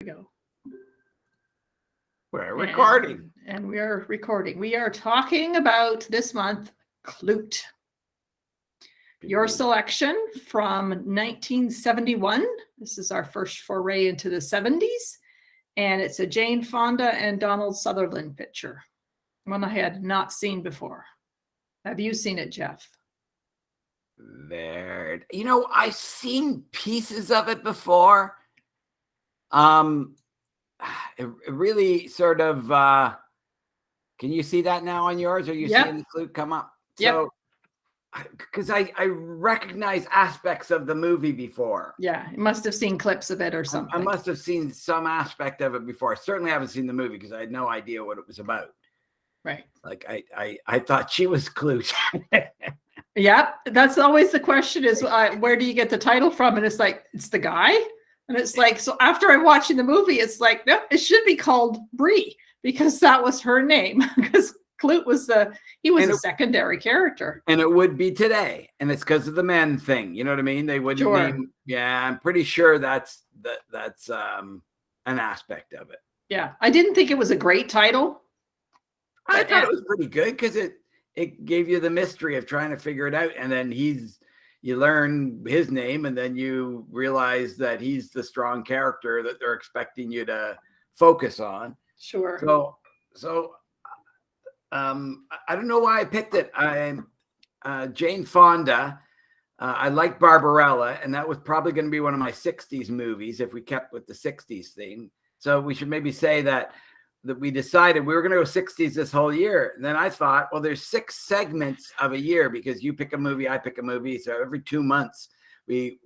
Go. We're recording. And we are recording. We are talking about this month, Klute. Your selection from 1971. This is our first foray into the 70s. And it's a Jane Fonda and Donald Sutherland picture. One I had not seen before. Have you seen it, Jeff? There. You know, I've seen pieces of it before. It really sort of can you see that now on yours? Are you seeing the Klute come up? So because I recognize aspects of the movie before. Yeah, you must have seen clips of it or something. I must have seen some aspect of it before. I certainly haven't seen the movie because I had no idea what it was about. Right. Like I thought she was Klute. Yeah, that's always the question is where do you get the title from? And it's like, it's the guy. And it's like, so after I'm watching the movie, it's like, no, it should be called Bree because that was her name. Because Klute was a secondary character. And it would be today. And it's because of the men thing. You know what I mean? They wouldn't name. Yeah, I'm pretty sure that's an aspect of it. Yeah. I didn't think it was a great title. I thought it was pretty good because it gave you the mystery of trying to figure it out. And then you learn his name and then you realize that he's the strong character that they're expecting you to focus on. Sure. So I don't know why I picked it. Jane Fonda. I like Barbarella, and that was probably going to be one of my 60s movies if we kept with the 60s thing. So we should maybe say that we decided we were going to go 60s this whole year. And then I thought, well, there's 6 segments of a year because you pick a movie, I pick a movie. So every 2 months, we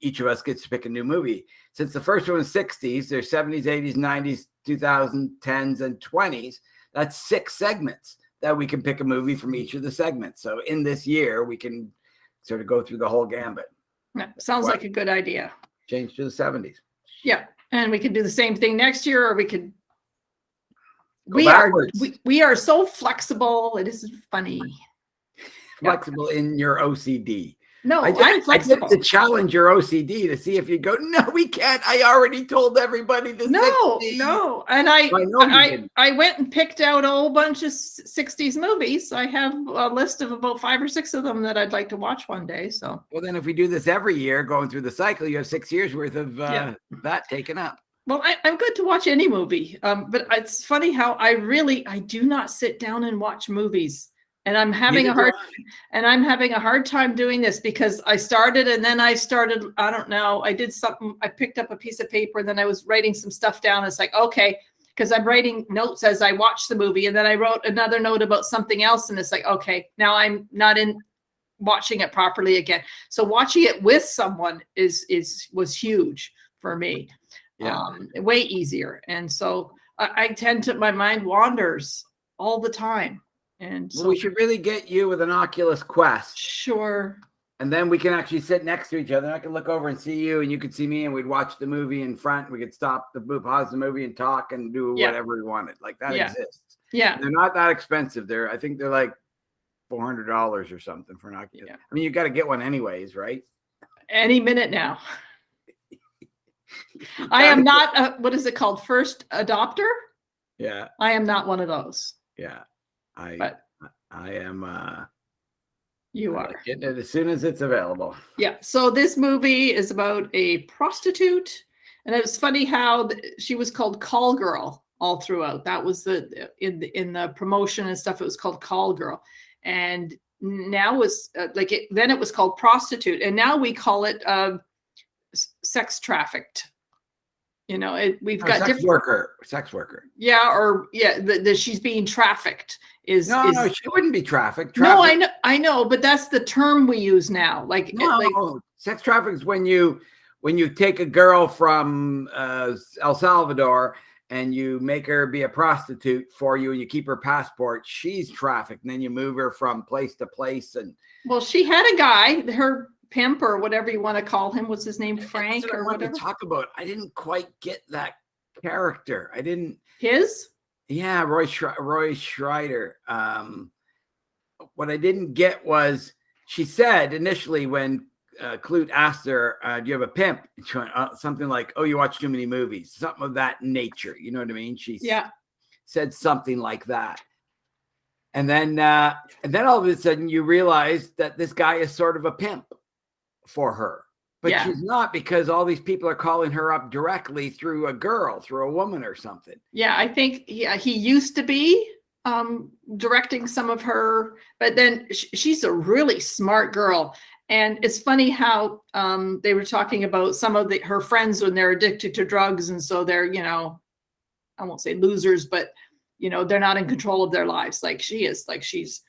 each of us gets to pick a new movie. Since the first one was 60s, there's 70s, 80s, 90s, 2010s, and 20s. That's 6 segments that we can pick a movie from each of the segments. So in this year, we can sort of go through the whole gambit. Yeah, sounds like a good idea. Change to the 70s. Yeah. And we could do the same thing next year, or we could. We are so flexible. It isn't funny. Flexible in your OCD. No, I'm flexible. I did to challenge your OCD to see if you go. No, we can't. I already told everybody this. No. And I went and picked out a whole bunch of 60s movies. I have a list of about 5 or 6 of them that I'd like to watch one day. So well, then if we do this every year, going through the cycle, you have 6 years worth of that taken up. Well, I'm good to watch any movie, but it's funny how I do not sit down and watch movies. And I'm having a hard time doing this because I started, I don't know, I did something, I picked up a piece of paper and then I was writing some stuff down. It's like, okay, because I'm writing notes as I watch the movie. And then I wrote another note about something else. And it's like, okay, now I'm not in watching it properly again. So watching it with someone was huge for me. Yeah. Way easier. And so I tend to, my mind wanders all the time. And so we should really get you with an Oculus Quest. Sure. And then we can actually sit next to each other. I can look over and see you and you could see me and we'd watch the movie in front. We could pause the movie and talk and do whatever we wanted. Like that exists. Yeah. They're not that expensive. I think they're like $400 or something for an Oculus. Yeah. I mean, you got to get one anyways, right? Any minute now. I am not what is it called? First adopter? Yeah. I am not one of those. Yeah. I am. You are. Getting it as soon as it's available. Yeah. So this movie is about a prostitute, and it was funny how she was called Call Girl all throughout. That was in the promotion and stuff. It was called Call Girl, and now then it was called prostitute, and now we call it sex trafficked. You know, we've got sex worker. Yeah, or she's being trafficked. No, she wouldn't be trafficked. No, I know, but that's the term we use now. Sex traffic is when you take a girl from El Salvador and you make her be a prostitute for you and you keep her passport. She's trafficked, and then you move her from place to place. And well, she had a guy, her pimp or whatever you want to call him. What's his name? Frank or whatever. To talk about. I didn't quite get that character. I didn't. His? Yeah, Roy Schreider. What I didn't get was she said initially when Klute asked her, "Do you have a pimp?" And she went, something like, "Oh, you watch too many movies," something of that nature. You know what I mean? She said something like that, and then all of a sudden you realize that this guy is sort of a pimp for her, but she's not, because all these people are calling her up directly through a woman or something. Yeah, I think he used to be directing some of her, but then she's a really smart girl. And it's funny how they were talking about some of her friends when they're addicted to drugs. And so they're, I won't say losers, but, they're not in control of their lives like she is. Like she's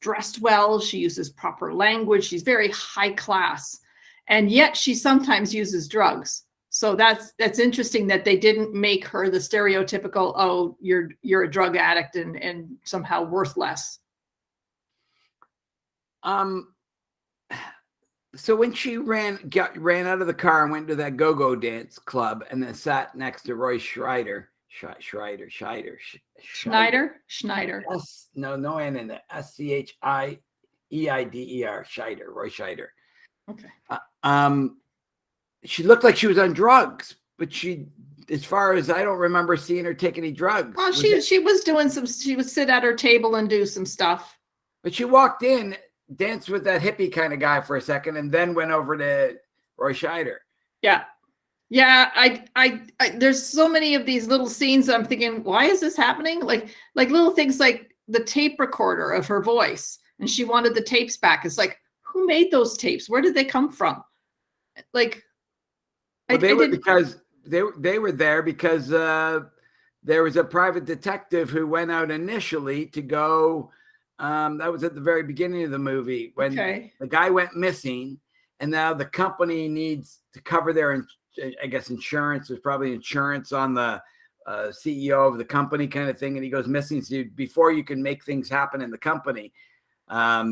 dressed well. She uses proper language. She's very high class. And yet she sometimes uses drugs. So that's interesting that they didn't make her the stereotypical, oh, you're a drug addict and somehow worthless. So when she ran out of the car and went to that go-go dance club and then sat next to Roy Schneider. Schneider. No N in it. SCHIEIDER. Scheider. Roy Scheider. Okay. She looked like she was on drugs, but as far as I don't remember seeing her take any drugs. Well, she was doing she would sit at her table and do some stuff. But she walked in, danced with that hippie kind of guy for a second, and then went over to Roy Scheider. Yeah. Yeah. I there's so many of these little scenes that I'm thinking, why is this happening? Like little things like the tape recorder of her voice, and she wanted the tapes back. It's like, who made those tapes? Where did they come from? Like, well, they were there because there was a private detective who went out initially to go. That was at the very beginning of the movie when the guy went missing, and now the company needs to cover their, I guess, insurance. There's probably insurance on the CEO of the company kind of thing, and he goes missing. So before you can make things happen in the company,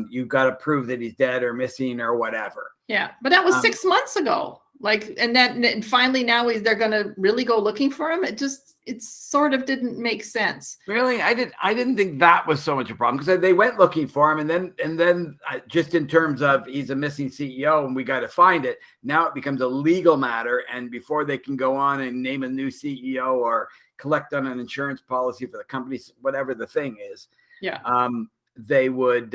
you've got to prove that he's dead or missing or whatever. Yeah, but that was 6 months ago. Like, and finally now they're going to really go looking for him. It sort of didn't make sense. Really, I didn't think that was so much a problem, because they went looking for him, and then just in terms of he's a missing CEO and we got to find it. Now it becomes a legal matter, and before they can go on and name a new CEO or collect on an insurance policy for the company, whatever the thing is, they would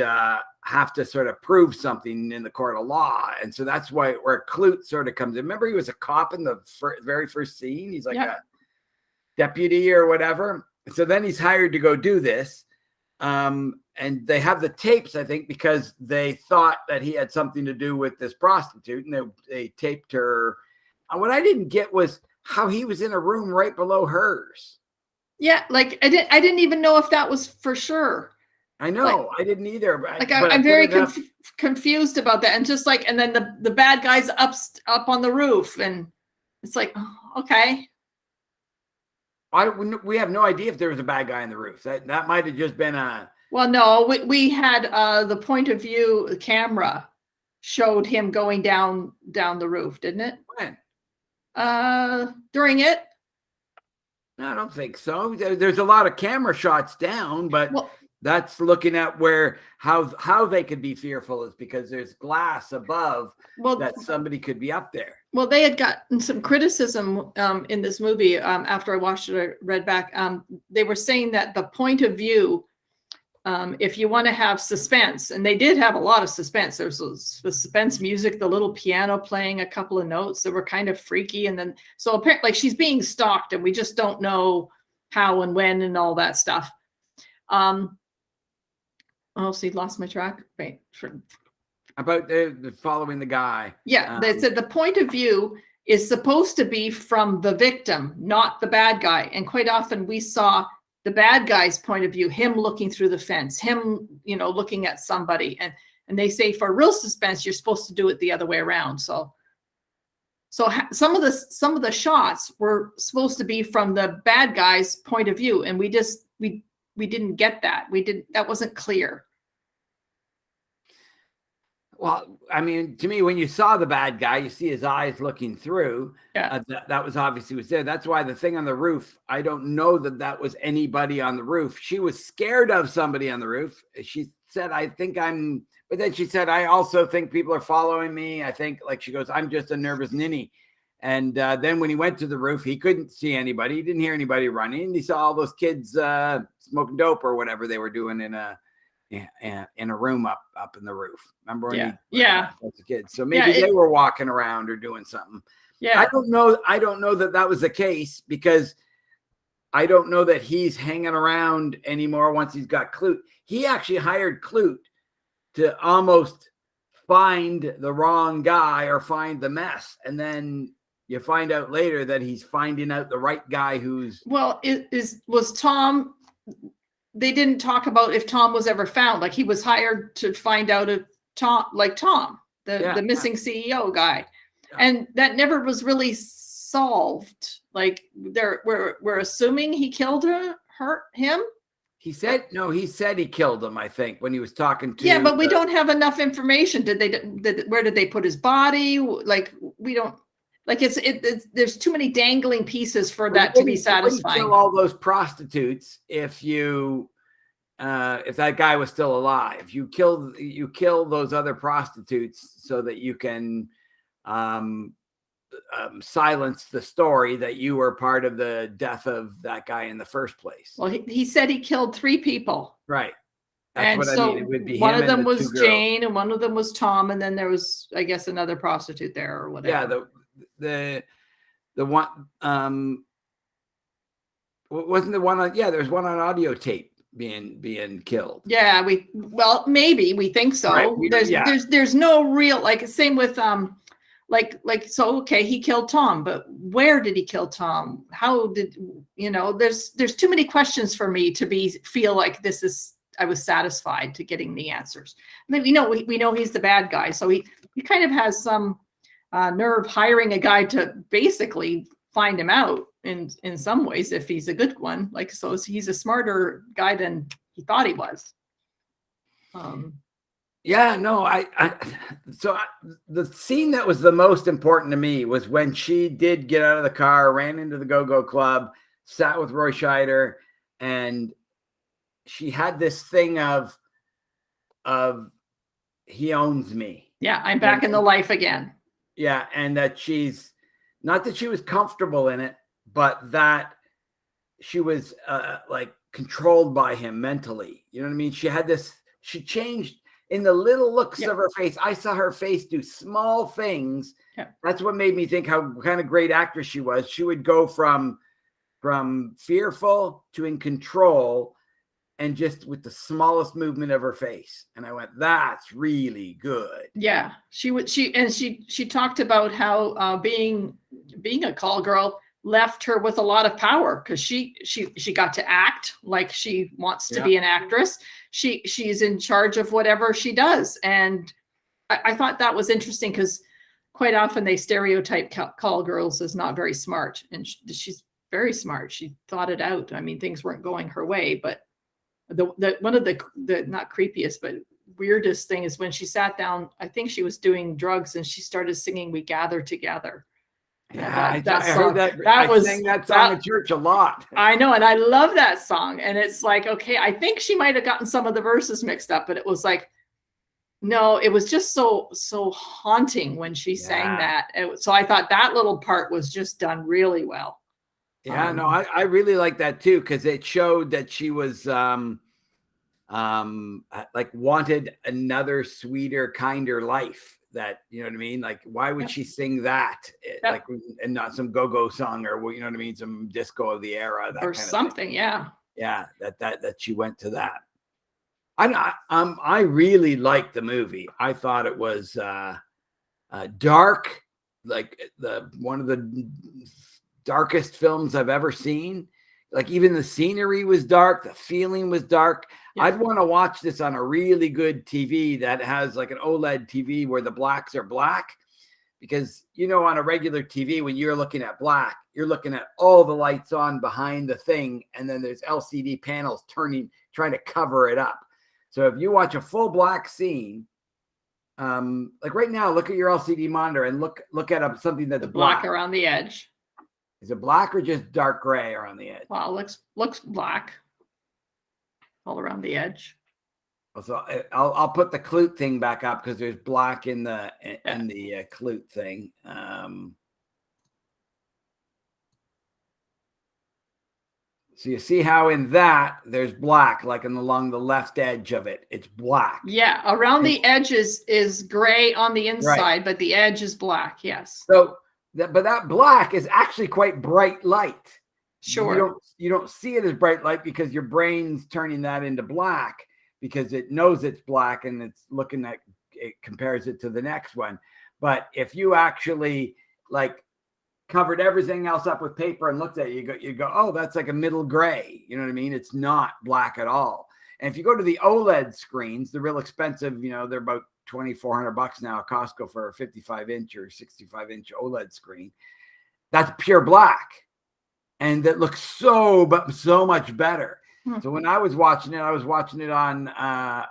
have to sort of prove something in the court of law. And so that's where Klute sort of comes in. Remember, he was a cop in the very first scene. He's like a deputy or whatever. So then he's hired to go do this. And they have the tapes, I think, because they thought that he had something to do with this prostitute, and they taped her. What I didn't get was how he was in a room right below hers. Yeah, like I didn't even know if that was for sure. I know, I didn't either. I'm very confused about that. And just and then the bad guy's up on the roof, and it's like, oh, okay. We have no idea if there was a bad guy on the roof. That might have just been a. Well, no, we had the point of view camera showed him going down the roof, didn't it? When? During it. No, I don't think so. There's a lot of camera shots down, but that's looking at how they could be fearful is because there's glass above that somebody could be up there. Well, they had gotten some criticism in this movie after I watched it, I read back. They were saying that the point of view, if you want to have suspense, and they did have a lot of suspense. There was the suspense music, the little piano playing a couple of notes that were kind of freaky. And then, so apparently she's being stalked and we just don't know how and when and all that stuff. Oh, see, lost my track. Wait. About the following the guy. Yeah, they said the point of view is supposed to be from the victim, not the bad guy. And quite often we saw the bad guy's point of view, him looking through the fence, him, looking at somebody. And they say for real suspense, you're supposed to do it the other way around. So some of the shots were supposed to be from the bad guy's point of view, and we didn't get that. That wasn't clear. Well, I mean, to me, when you saw the bad guy, you see his eyes looking through. Yeah. That was obviously was there. That's why the thing on the roof, I don't know that was anybody on the roof. She was scared of somebody on the roof. She said, I think I'm But then she said, I also think people are following me. I think, like she goes, I'm just a nervous ninny. And then when he went to the roof, he couldn't see anybody. He didn't hear anybody running. He saw all those kids smoking dope or whatever they were doing in a room up in the roof. Remember when he was a kid? So maybe they were walking around or doing something. Yeah. I don't know that was the case, because I don't know that he's hanging around anymore once he's got Klute. He actually hired Klute to almost find the wrong guy or find the mess. And then you find out later that he's finding out the right guy who's... Well, was Tom... They didn't talk about if Tom was ever found. Like, he was hired to find out if Tom, the missing CEO guy. Yeah. And that never was really solved. Like, we're assuming he killed him. He said he killed him, I think, when he was talking to... Yeah, but we don't have enough information. Where did they put his body? Like, we don't... Like, there's too many dangling pieces for that to be satisfying. You kill all those prostitutes if that guy was still alive. You kill those other prostitutes so that you can silence the story that you were part of the death of that guy in the first place. Well, he said he killed 3 people. Right. That's what I mean. It would be one of them was Jane, and one of them was Tom, and then there was, I guess, another prostitute there or whatever. Yeah, the one wasn't the one on... Yeah, there's one on audio tape being killed. Yeah, maybe we think so. Right. There's no real, like, same with so okay, he killed Tom, but where did he kill Tom? How did there's too many questions for me to feel like I was satisfied to getting the answers. I mean, we know he's the bad guy, so he kind of has some nerve hiring a guy to basically find him out in some ways, if he's a good one. Like, so he's a smarter guy than he thought he was. The scene that was the most important to me was when she did get out of the car, ran into the go-go club, sat with Roy Scheider, and she had this thing of he owns me. Yeah, I'm back in the life again. Yeah, and that she's not that she was comfortable in it, but that she was like controlled by him mentally. You know what I mean? She changed in the little looks of her face. I saw her face do small things. Yeah. That's what made me think how kind of great actress she was. She would go from fearful to in control, and just with the smallest movement of her face. And I went, that's really good. Yeah. She talked about how being a call girl left her with a lot of power, because she got to act like she wants to be an actress. She's in charge of whatever she does. And I thought that was interesting, because quite often they stereotype call girls as not very smart. And she's very smart. She thought it out. I mean, things weren't going her way, but one of the not creepiest but weirdest thing is when she sat down. I think she was doing drugs, and she started singing "We Gather Together." Yeah, I heard that. I sang that song in church a lot. I know, and I love that song. And it's like, okay, I think she might have gotten some of the verses mixed up, but it was like, no, it was just so haunting when she sang that. So I thought that little part was just done really well. Yeah, no, I really like that too, because it showed that she was like wanted another sweeter, kinder life. That, you know what I mean? Like, why would she sing that? Like, and not some go-go song, or you know what I mean, some disco of the era, that or kind something. Of yeah. That she went to that. I really liked the movie. I thought it was dark, like one of the darkest films I've ever seen. Like, even the scenery was dark, the feeling was dark. Yeah. I'd want to watch this on a really good TV that has like an OLED TV where the blacks are black, because on a regular TV, when you're looking at black, you're looking at all the lights on behind the thing, and then there's LCD panels trying to cover it up. So if you watch a full black scene, like right now, look at your LCD monitor and look at something that's black around the edge. Is it black or just dark gray around the edge? Well, it looks black all around the edge. So I'll put the Klute thing back up because there's black in the Klute thing. So you see how in that there's black, like along the left edge of it, it's black. Yeah, around the edges is gray on the inside, right. But the edge is black. Yes. So but that black is actually quite bright light. Sure. You don't see it as bright light because your brain's turning that into black because it knows it's black and it's looking at it, compares it to the next one. But if you actually like covered everything else up with paper and looked at it, you go, oh, that's like a middle gray. You know what I mean? It's not black at all. And if you go to the OLED screens, the real expensive, you know, they're about $2,400 now at Costco for a 55-inch or 65-inch OLED screen. That's pure black. And that looks so much better. Hmm. So when I was watching it on a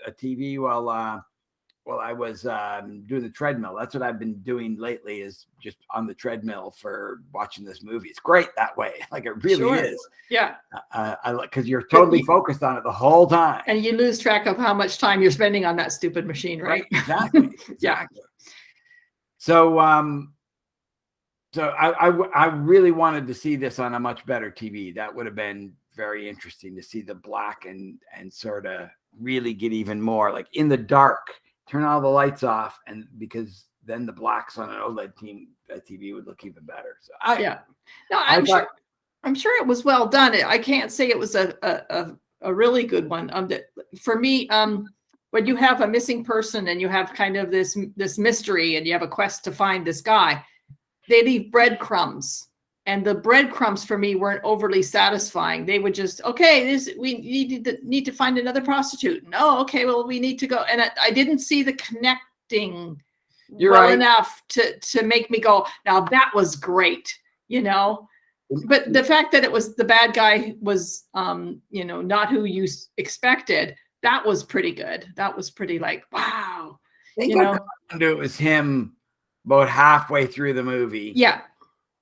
TV while I was doing the treadmill. That's what I've been doing lately, is just on the treadmill for watching this movie. It's great that way. Like it really is. Yeah. Because you're totally focused on it the whole time. And you lose track of how much time you're spending on that stupid machine, right? Exactly. Yeah. So I really wanted to see this on a much better TV. That would have been very interesting to see the black and sort of really get even more like in the dark. Turn all the lights off, and because then the blacks on an OLED TV would look even better. So I'm sure it was well done. I can't say it was a really good one. For me, when you have a missing person and you have kind of this mystery and you have a quest to find this guy, they leave breadcrumbs, and the breadcrumbs for me weren't overly satisfying. They would just, okay, we need to find another prostitute. No, okay, well, we need to go. And I didn't see the connecting enough to make me go, now that was great, you know. But the fact that it was the bad guy was, you know, not who you expected, that was pretty good. That was pretty like, wow. You know, it was him about halfway through the movie. Yeah.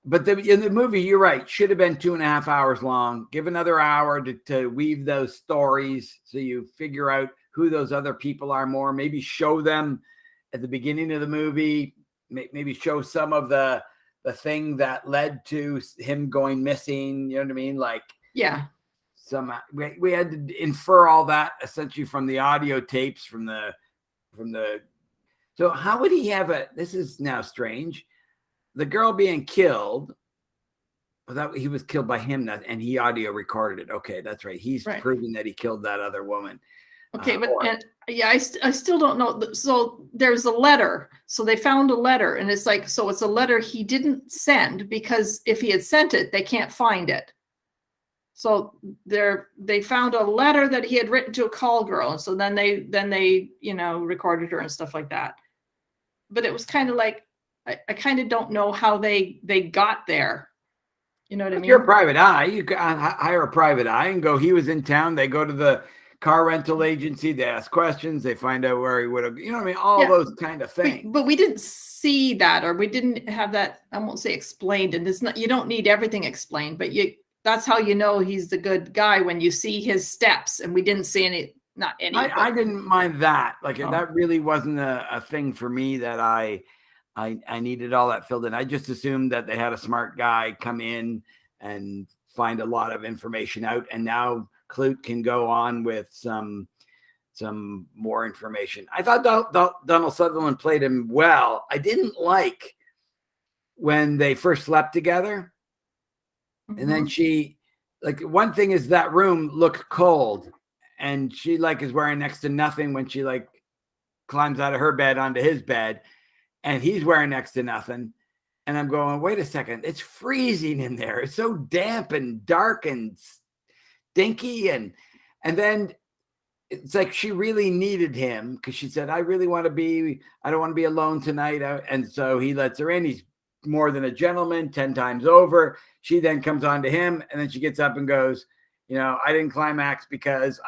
But in the movie, you're right, should have been 2.5 hours long. Give another hour to weave those stories so you figure out who those other people are more. Maybe show them at the beginning of the movie. Maybe show some of the thing that led to him going missing. You know what I mean? Like, yeah. We had to infer all that essentially from the audio tapes from the. So how would he have this is now strange. The girl being killed, that he was killed by him, and he audio recorded it. Okay, that's right. He's proving that he killed that other woman. Okay, I still don't know. So there's a letter. So they found a letter, and it's like, so it's a letter he didn't send, because if he had sent it, they can't find it. So they found a letter that he had written to a call girl, and so then they you know, recorded her and stuff like that. But it was kind of like, I kind of don't know how they got there. You know what I mean? You're a private eye. You can hire a private eye and go, he was in town. They go to the car rental agency. They ask questions. They find out where he would have, you know what I mean? All those kind of things. But we didn't see that, or we didn't have that, I won't say explained. And it's not, you don't need everything explained, but that's how you know he's the good guy, when you see his steps. And we didn't see any, not any. I didn't mind that. Like that really wasn't a thing for me that I needed all that filled in. I just assumed that they had a smart guy come in and find a lot of information out. And now Klute can go on with some more information. I thought Donald Sutherland played him well. I didn't like when they first slept together. Mm-hmm. And then she, like, one thing is that room looked cold, and she like is wearing next to nothing when she like climbs out of her bed onto his bed. And he's wearing next to nothing. And I'm going, wait a second. It's freezing in there. It's so damp and dark and stinky. And then it's like she really needed him, because she said, I don't want to be alone tonight. And so he lets her in. He's more than a gentleman 10 times over. She then comes on to him, and then she gets up and goes, you know, I didn't climax because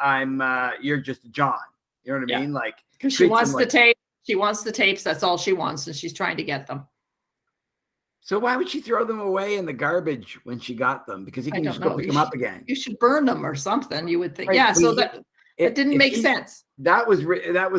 you're just a John. You know what I mean? Like, because she wants the tape. She wants the tapes. That's all she wants, and she's trying to get them. So why would she throw them away in the garbage when she got them? Because he can just go pick them up again. You should burn them or something, you would think. Right. Yeah. So It didn't make sense. That was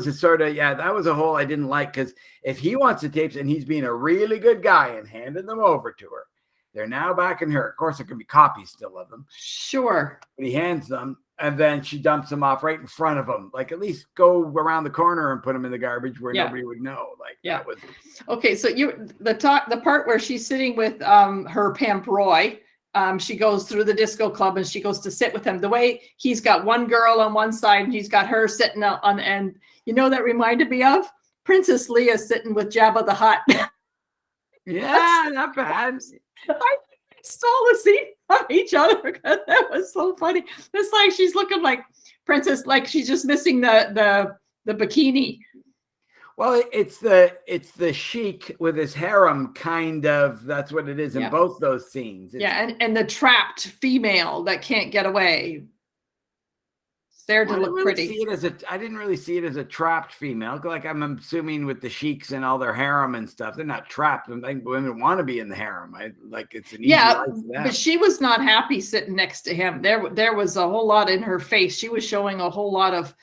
a sort of, that was a whole I didn't like, because if he wants the tapes and he's being a really good guy and handing them over to her, they're now back in her. Of course, there can be copies still of them. Sure. But he hands them, and then she dumps them off right in front of him. Like, at least go around the corner and put them in the garbage where nobody would know. Like, that was okay. So the part where she's sitting with her pimp Roy. She goes through the disco club and she goes to sit with him. The way he's got one girl on one side and he's got her sitting on, and that reminded me of Princess Leia sitting with Jabba the Hutt. Yeah, not bad. I stole the scene from each other because that was so funny. It's like she's looking like Princess, like she's just missing the bikini. Well, it's the Sheik with his harem, kind of. That's what it is in both those scenes. And the trapped female that can't get away. It's there to look pretty. I didn't really see it as a trapped female. Like, I'm assuming with the Sheiks and all their harem and stuff, they're not trapped. I think women want to be in the harem. It's an easy life for them. But she was not happy sitting next to him. There was a whole lot in her face. She was showing a whole lot of.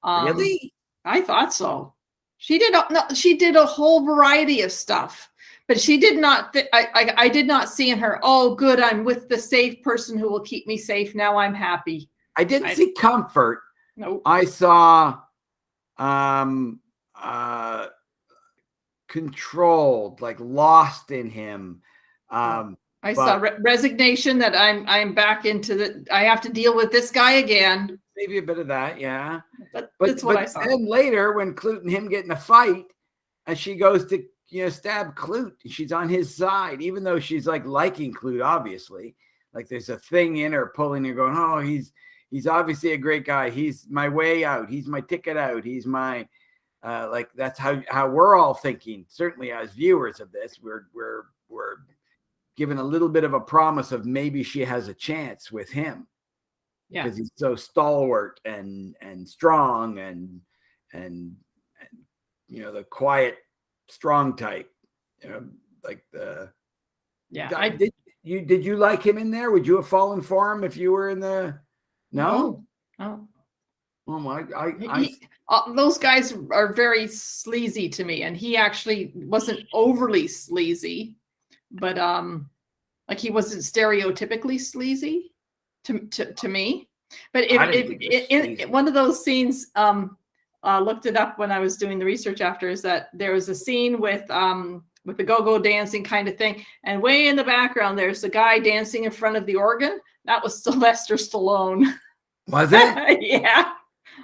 Really? I thought so. She did a whole variety of stuff, but she did not. I did not see in her, oh, good, I'm with the safe person who will keep me safe. Now I'm happy. I didn't see comfort. Nope. I saw controlled, like lost in him. I saw resignation, that I'm back into I have to deal with this guy again. Maybe a bit of that, yeah. That's what I saw. And later, when Klute and him get in a fight, and she goes to stab Klute, she's on his side, even though she's like liking Klute, obviously. Like, there's a thing in her pulling her, going, oh, he's obviously a great guy. He's my way out. He's my ticket out. He's my like, that's how we're all thinking. Certainly, as viewers of this, we're given a little bit of a promise of maybe she has a chance with him. Yeah, because he's so stalwart and strong and the quiet, strong type. Like the Did you like him in there? Would you have fallen for him if you were in the? No. Oh my! Those guys are very sleazy to me, and he actually wasn't overly sleazy, but like, he wasn't stereotypically sleazy to me. But in one of those scenes, looked it up when I was doing the research after, is that there was a scene with the go-go dancing kind of thing, and way in the background there's a guy dancing in front of the organ. That was Sylvester Stallone. Was it? Yeah.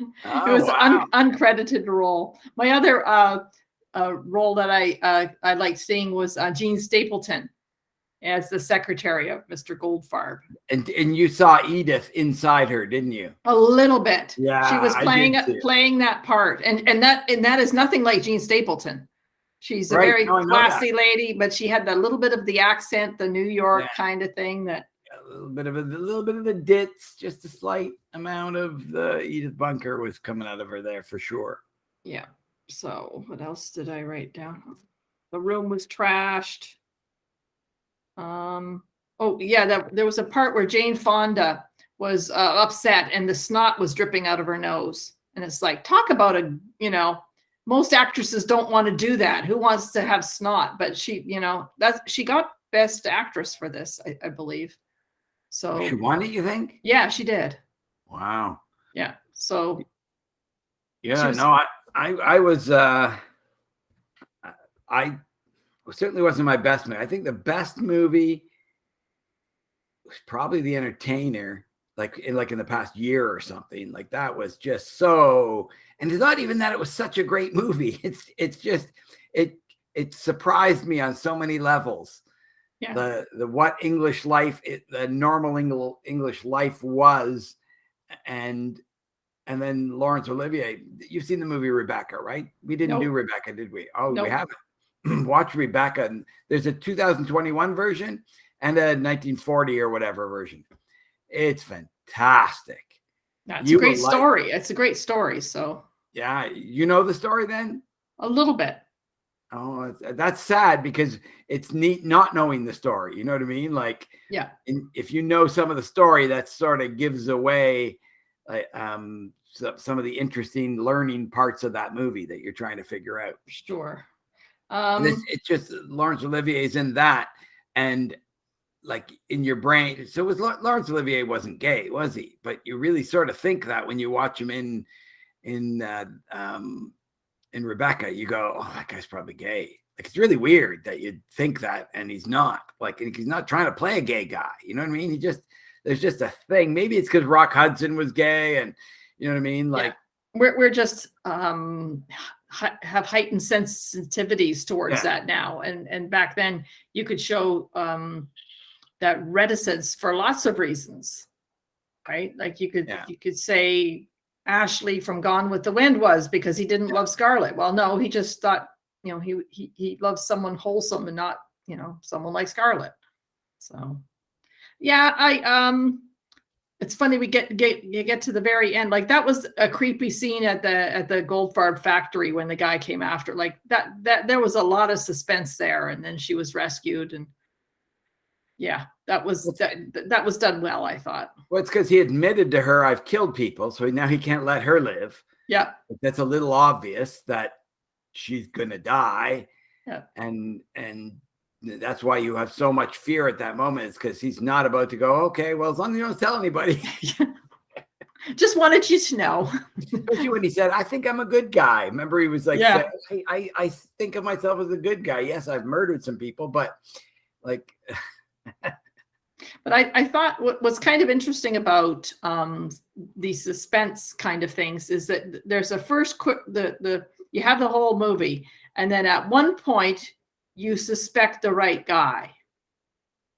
It was an uncredited role. My other role that I liked seeing was Gene Stapleton as the secretary of Mr. Goldfarb. And you saw Edith inside her, didn't you? A little bit. Yeah, she was playing that part, and that is nothing like Gene Stapleton. She's a very classy lady, but she had that little bit of the accent, the New York kind of thing. That a little bit of the ditz, just a slight amount of the Edith Bunker was coming out of her there for sure. Yeah. So what else did I write down? The room was trashed. There was a part where Jane Fonda was upset and the snot was dripping out of her nose. And it's like, talk about most actresses don't want to do that. Who wants to have snot? But she got Best Actress for this, I believe. So she won it, you think? Yeah, she did. Wow. Yeah. So I was certainly wasn't my best movie. I think the best movie was probably The Entertainer, like in the past year or something. Like, that was just so, and it's not even that it was such a great movie. It's just it surprised me on so many levels. Yeah. The what English life, the normal English life was, and then Laurence Olivier. You've seen the movie Rebecca, right? We didn't do Rebecca, did we? Oh, we haven't. Watch Rebecca. And there's a 2021 version and a 1940 or whatever version. It's fantastic. That's a great story. It's a great story. So yeah, you know the story then? A little bit. Oh, that's sad, because it's neat not knowing the story. You know what I mean? Like, yeah. If you know some of the story, that sort of gives away like some of the interesting learning parts of that movie that you're trying to figure out. Sure. It's just Laurence Olivier's in that, and like in your brain. So was Laurence Olivier wasn't gay, was he? But you really sort of think that when you watch him in Rebecca, you go, oh, that guy's probably gay. Like, it's really weird that you'd think that, and he's not. Like, he's not trying to play a gay guy. You know what I mean? There's just a thing. Maybe it's because Rock Hudson was gay, and you know what I mean? Like, we're just have heightened sensitivities towards that now, and back then you could show that reticence for lots of reasons, right? Like you could say Ashley from Gone with the Wind was because he didn't love Scarlett. Well, no, he just thought, he loves someone wholesome and not, someone like Scarlett. So it's funny, you get to the very end. Like, that was a creepy scene at the Goldfarb factory when the guy came after. Like, that there was a lot of suspense there, and then she was rescued, and that was done well, I thought. Well, it's because he admitted to her, I've killed people, so now he can't let her live. Yeah. That's a little obvious that she's gonna die. Yeah. And that's why you have so much fear at that moment. It's because he's not about to go, okay, well, as long as you don't tell anybody. Just wanted you to know. Especially when he said, I think I'm a good guy. Remember, he was like, I think of myself as a good guy. Yes, I've murdered some people, but like... But I thought what was kind of interesting about the suspense kind of things is that there's a first you have the whole movie, and then at one point you suspect the right guy,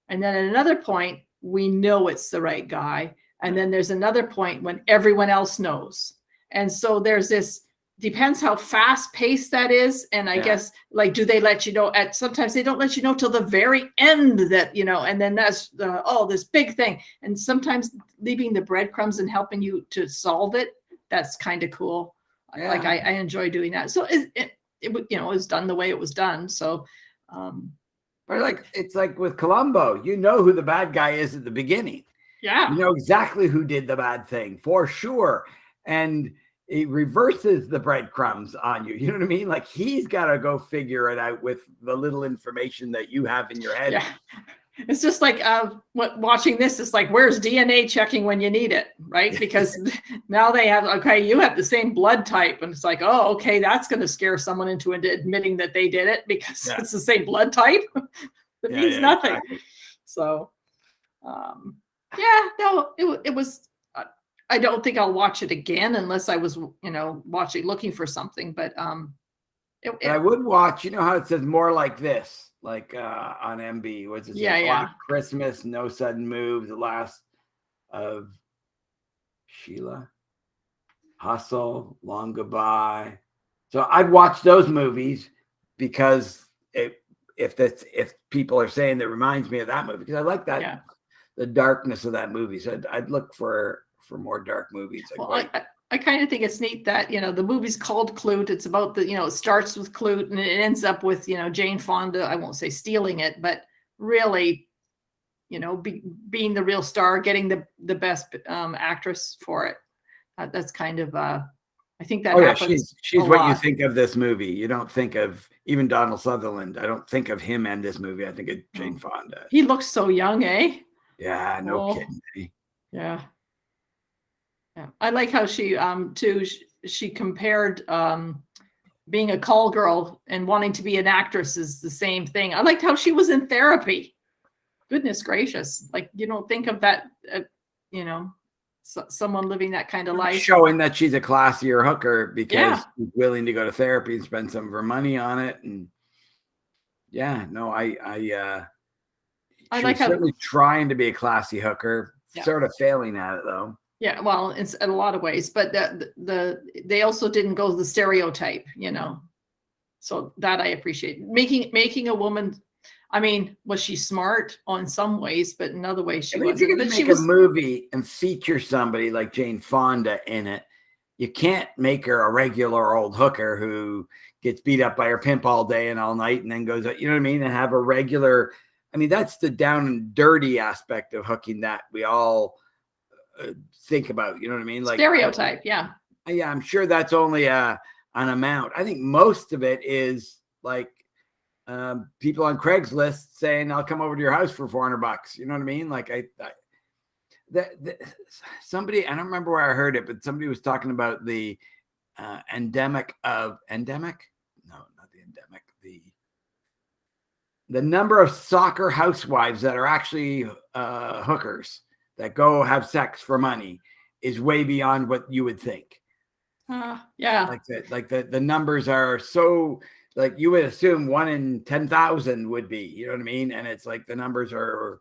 and then at another point we know it's the right guy, and then there's another point when everyone else knows. And so there's this, depends how fast paced that is. And I guess, like, do they let you know sometimes they don't let you know till the very end that, and then that's this big thing. And sometimes leaving the breadcrumbs and helping you to solve it. That's kind of cool. Yeah. Like, I enjoy doing that. So it was done the way it was done. So, but like, it's like with Columbo, who the bad guy is at the beginning. Yeah. You know exactly who did the bad thing for sure. And it reverses the breadcrumbs on you. You know what I mean? Like, he's got to go figure it out with the little information that you have in your head. Yeah. It's just like watching this is like, where's DNA checking when you need it, right? Because now they have, okay, you have the same blood type. And it's like, oh, okay, that's going to scare someone into admitting that they did it because it's the same blood type. It means nothing. Exactly. So, it was... I don't think I'll watch it again unless I was, looking for something. But I would watch. How it says more like this, like on MB. What's it? Black Christmas, No Sudden Move, The Last of Sheila, Hustle, Long Goodbye. So I'd watch those movies because if people are saying that reminds me of that movie, because I like that the darkness of that movie. So I'd look for more dark movies. I kind of think it's neat that, the movie's called Klute. It's about it starts with Klute and it ends up with, Jane Fonda, I won't say stealing it, but really, being the real star, getting the best actress for it. That's kind of, I think that happens. She's what you think of this movie. You don't think of even Donald Sutherland. I don't think of him and this movie. I think of Jane Fonda. He looks so young, eh? Yeah, no kidding. Yeah. Yeah. I like how she she compared being a call girl and wanting to be an actress is the same thing. I liked how she was in therapy. Goodness gracious. Like, you don't think of that, someone living that kind of life. Showing that she's a classier hooker because she's willing to go to therapy and spend some of her money on it. And I like how certainly trying to be a classy hooker, sort of failing at it though. Yeah, well, it's in a lot of ways, but they also didn't go the stereotype, So that I appreciate. Making a woman. I mean, was she smart in some ways, but in other ways she wasn't. If you're going to make a movie and feature somebody like Jane Fonda in it, you can't make her a regular old hooker who gets beat up by her pimp all day and all night and then goes, you know what I mean, and have a regular. I mean, that's the down and dirty aspect of hooking that we all think about. You know what I mean? Like stereotype. Yeah. Yeah, I'm sure that's only an amount. I think most of it is like people on Craigslist saying, "I'll come over to your house for $400." You know what I mean? Like somebody, I don't remember where I heard it, but somebody was talking about the endemic. No, not the endemic. The number of soccer housewives that are actually hookers that go have sex for money is way beyond what you would think. Yeah. Like the numbers are so, like, you would assume 1 in 10,000 would be, you know what I mean? And it's like the numbers are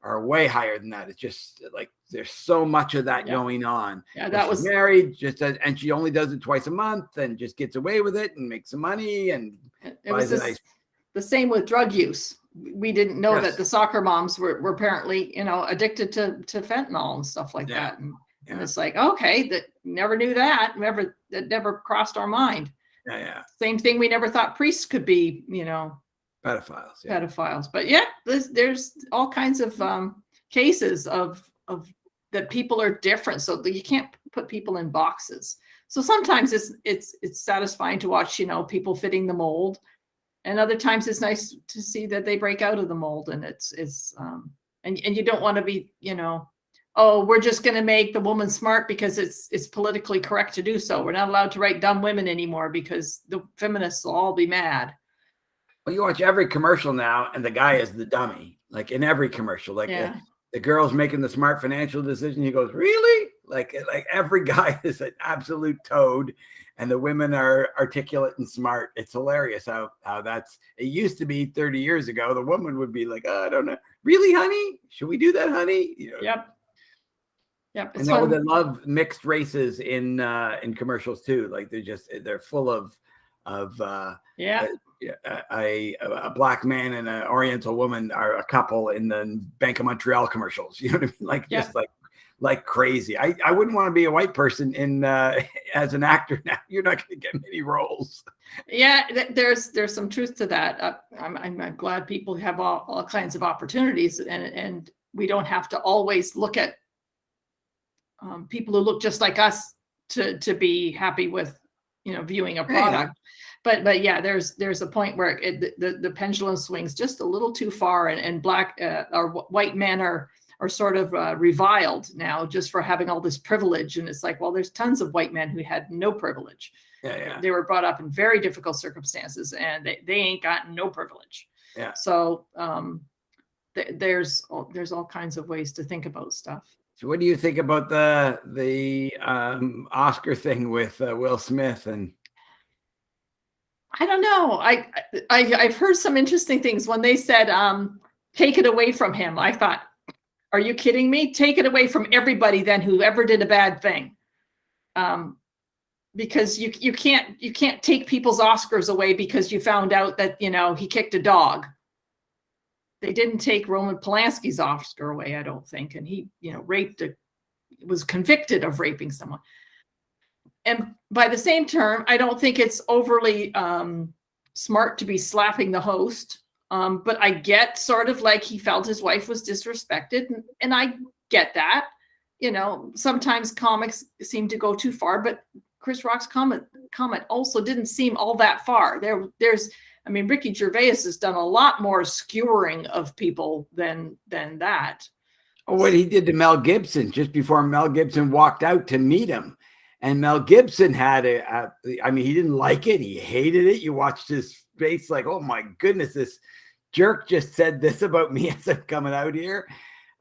way higher than that. It's just like there's so much of that going on. Yeah, that was married, and she only does it twice a month and just gets away with it and makes some money. And it was the same with drug use. We didn't know that the soccer moms were apparently, addicted to fentanyl and stuff like that. And it's like, okay, that never knew that. That never crossed our mind. Yeah. Same thing. We never thought priests could be, pedophiles. Pedophiles. But yeah, there's all kinds of cases of that people are different. So you can't put people in boxes. So sometimes it's satisfying to watch, people fitting the mold. And other times it's nice to see that they break out of the mold, and it's and you don't want to be, oh, we're just going to make the woman smart because it's politically correct to do so. We're not allowed to write dumb women anymore because the feminists will all be mad. Well, you watch every commercial now, and the guy is the dummy. Like in every commercial, like the girl's making the smart financial decision. He goes, really? Like every guy is an absolute toad. And the women are articulate and smart. It's hilarious how it used to be 30 years ago. The woman would be like, oh, I don't know. Really, honey? Should we do that, honey? Yep. And they love mixed races in commercials too. Like they're full of a black man and an Oriental woman are a couple in the Bank of Montreal commercials. You know what I mean? Like just like crazy. I wouldn't want to be a white person in as an actor now. You're not going to get many roles. Yeah, there's some truth to that. I'm glad people have all kinds of opportunities, and we don't have to always look at people who look just like us to be happy with viewing a product. Yeah. But yeah, there's a point where the pendulum swings just a little too far, and black or white men are sort of reviled now just for having all this privilege. And it's like, well, there's tons of white men who had no privilege. Yeah. They were brought up in very difficult circumstances, and they ain't got no privilege. Yeah. So there's all kinds of ways to think about stuff. So what do you think about the Oscar thing with Will Smith? And I don't know. I've heard some interesting things when they said, take it away from him. I thought, are you kidding me? Take it away from everybody then who ever did a bad thing. Because you can't take people's Oscars away because you found out that, he kicked a dog. They didn't take Roman Polanski's Oscar away, I don't think. And he, was convicted of raping someone. And by the same term, I don't think it's overly smart to be slapping the host. But I get sort of like he felt his wife was disrespected. And I get that. Sometimes comics seem to go too far, but Chris Rock's comment also didn't seem all that far. Ricky Gervais has done a lot more skewering of people than that. What he did to Mel Gibson just before Mel Gibson walked out to meet him. And Mel Gibson had he didn't like it. He hated it. You watched his face like, oh my goodness, this jerk just said this about me as I'm coming out here.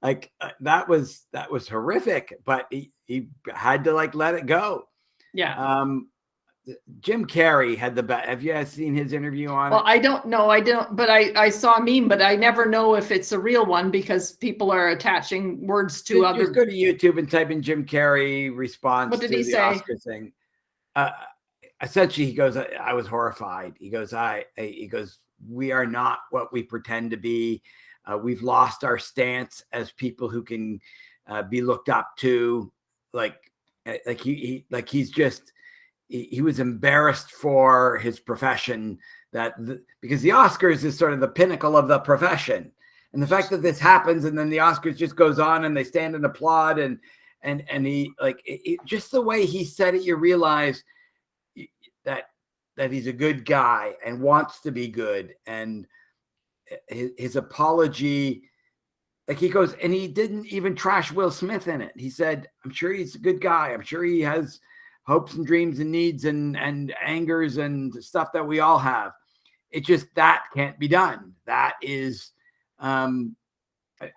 Like that was horrific, but he had to let it go. Yeah. Jim Carrey had the best. Have you guys seen his interview on it? I don't know. I don't, but I saw a meme, but I never know if it's a real one because people are attaching words to other. Just go to YouTube and type in Jim Carrey response. What did he say? Oscar thing. Essentially, he goes, I was horrified. He goes, we are not what we pretend to be. We've lost our stance as people who can be looked up to. He was embarrassed for his profession because the Oscars is sort of the pinnacle of the profession. And the fact that this happens and then the Oscars just goes on and they stand and applaud and and he like just the way he said it, you realize that he's a good guy and wants to be good. And his apology, like he goes, and he didn't even trash Will Smith in it. He said, I'm sure he's a good guy. I'm sure he has hopes and dreams and needs and angers and stuff that we all have. It just, that can't be done. That is, I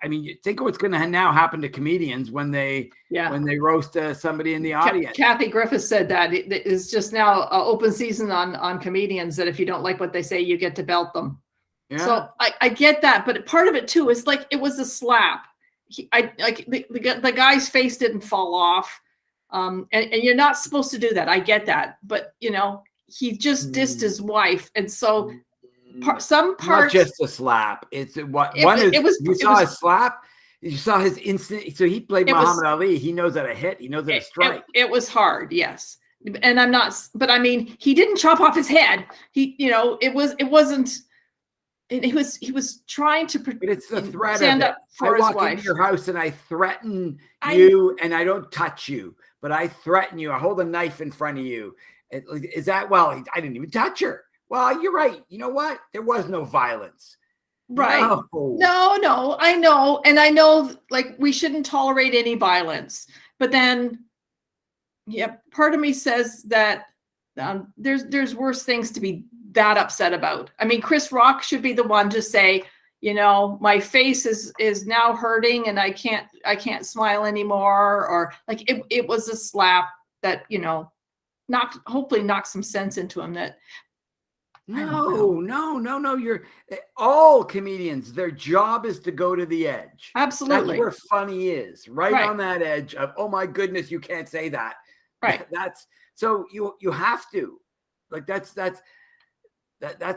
mean, you think of what's going to now happen to comedians when they roast somebody in the audience. Kathy Griffith said that it is just now open season on comedians, that if you don't like what they say, you get to belt them. Yeah. So I get that, but part of it too is like it was a slap. The guy's face didn't fall off, and you're not supposed to do that. I get that, but you know, he just dissed his wife, and so. Some parts, not just a slap. It's what one is. You saw a slap. You saw his instant. So he played Muhammad Ali. He knows that a hit. He knows that a strike. It was hard, yes. And I'm not. But I mean, he didn't chop off his head. He, you know, it wasn't. He was trying to. But it's the threat stand of it. up for his wife. I walk into your house and I threaten you, and I don't touch you, but I threaten you. I hold a knife in front of you. Is that well? I didn't even touch her. Well, you're right. You know what? There was no violence. Right. No, I know. And I know, like, we shouldn't tolerate any violence. But then, yeah, part of me says that there's worse things to be that upset about. I mean, Chris Rock should be the one to say, you know, my face is now hurting and I can't smile anymore. Or like, it was a slap that, you know, hopefully knocked some sense into him that, No. You're all comedians. Their job is to go to the edge. Absolutely. That's where funny is, right on that edge of, oh my goodness, you can't say that. Right. That's so you have to, like, that's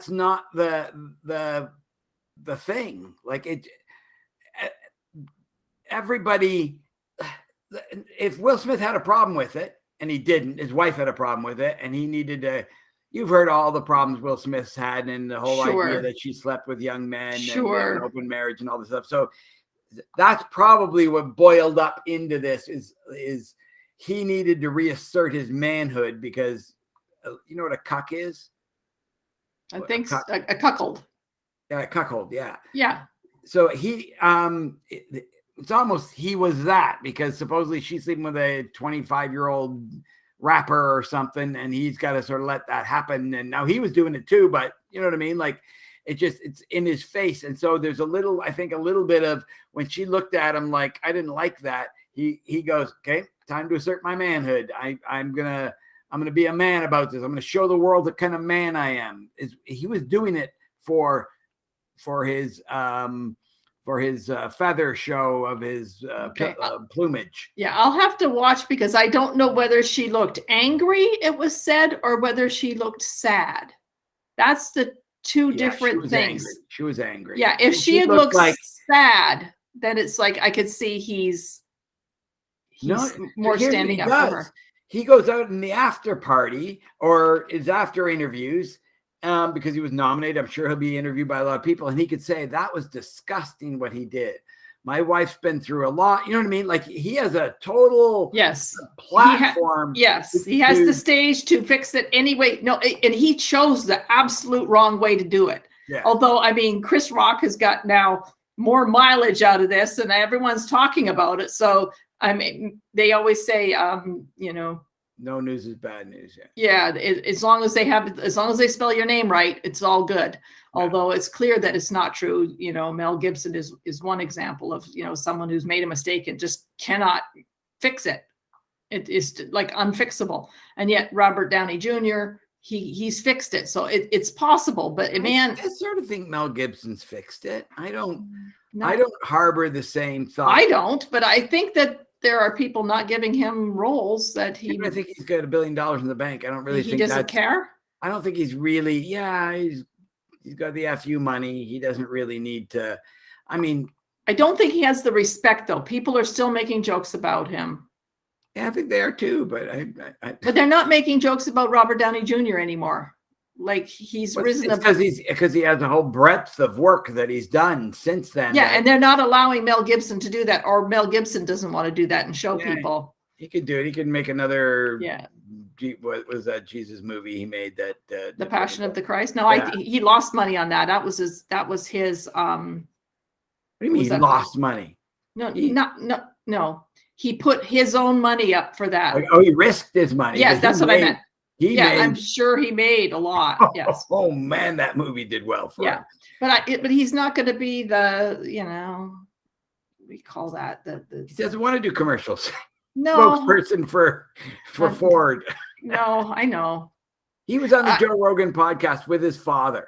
not the thing. Like it, everybody, if Will Smith had a problem with it and he didn't, his wife had a problem with it and he needed to. You've heard all the problems Will Smith's had and the whole idea that she slept with young men and an open marriage and all this stuff. So that's probably what boiled up into this is he needed to reassert his manhood because you know what a cuck is? I think a cuckold. Yeah, a cuckold. Yeah. Yeah. So he, it's almost, he was that because supposedly she's sleeping with a 25-year-old rapper or something, and he's got to sort of let that happen. And now he was doing it too, but you know what I mean? Like it's in his face. And so there's a little bit of when she looked at him, like, I didn't like that. He goes, okay, time to assert my manhood. I'm going to be a man about this. I'm going to show the world the kind of man I am. He was doing it for his feather show of his plumage. Yeah, I'll have to watch because I don't know whether she looked angry, it was said, or whether she looked sad. That's the two different things. Angry. She was angry. Yeah, if she had looked like sad, then it's like I could see he's more standing up for her. He goes out in the after party or his after interviews. Because he was nominated, I'm sure he'll be interviewed by a lot of people, and he could say that was disgusting what he did. My wife's been through a lot. You know what I mean? Like he has a total platform. He has the stage to fix it anyway. No, and he chose the absolute wrong way to do it. Yeah. Although, I mean, Chris Rock has got now more mileage out of this, and everyone's talking about it. So I mean, they always say, you know. No news is bad news. Yeah. As long as they spell your name right, it's all good. Yeah. Although it's clear that it's not true. You know, Mel Gibson is one example of, you know, someone who's made a mistake and just cannot fix it. It is like unfixable. And yet Robert Downey Jr., he's fixed it. So it's possible, but man, I sort of think Mel Gibson's fixed it. I don't harbor the same thought. I don't, but I think that there are people not giving him roles that I think he's got $1 billion in the bank. I don't really think he doesn't care. I don't think he's really, he's got the FU money. He doesn't really need to. I mean, I don't think he has the respect though. People are still making jokes about him. Yeah, I think they are too, but but they're not making jokes about Robert Downey Jr. anymore. like he's Well, risen it's because he has a whole breadth of work that he's done since then. Yeah, and they're not allowing Mel Gibson to do that, or Mel Gibson doesn't want to do that and show Yeah. people. He could do it. He could make another. Yeah. What was that Jesus movie he made? That The Passion of the Christ. No, Yeah. he lost money on that. That was his. What do you mean he that? lost money? No. He put his own money up for that. Like, he risked his money. Yes, that's what I meant. Made, I'm sure he made a lot. Yes. Oh man, that movie did well for him. But he's not going to be the, we call that the. He doesn't want to do commercials. No. Spokesperson for Ford. No, I know. He was on the Joe Rogan podcast with his father,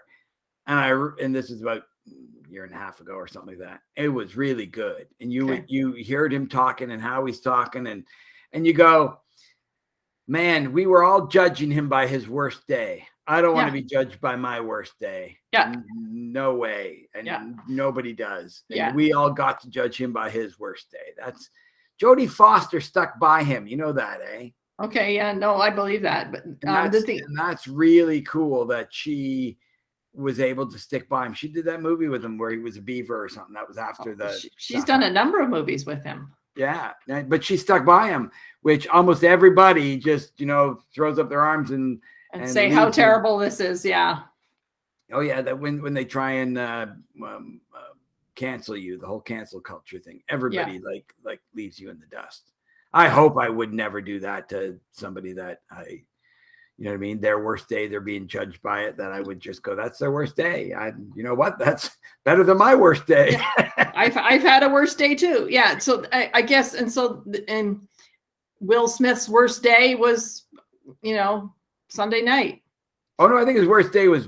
and this is about a year and a half ago or something like that. It was really good, and you heard him talking and how he's talking, and you go, man, we were all judging him by his worst day. I don't want to be judged by my worst day. Yeah. No way. And nobody does. And Yeah. we all got to judge him by his worst day. That's Jodie Foster stuck by him. You know that, eh? Okay. Yeah. No, I believe that. But that's really cool that she was able to stick by him. She did that movie with him where he was a beaver or something. That was after she's done a number of movies with him. Yeah, but she stuck by him, which almost everybody just, throws up their arms and say how terrible this is. Yeah. Oh yeah, that when they try and cancel you, the whole cancel culture thing, everybody like leaves you in the dust. I hope I would never do that to somebody that you know what I mean? Their worst day, they're being judged by it. That I would just go, that's their worst day. You know what? That's better than my worst day. Yeah. I've had a worst day too. Yeah. So I guess, and Will Smith's worst day was, Sunday night. Oh no, I think his worst day was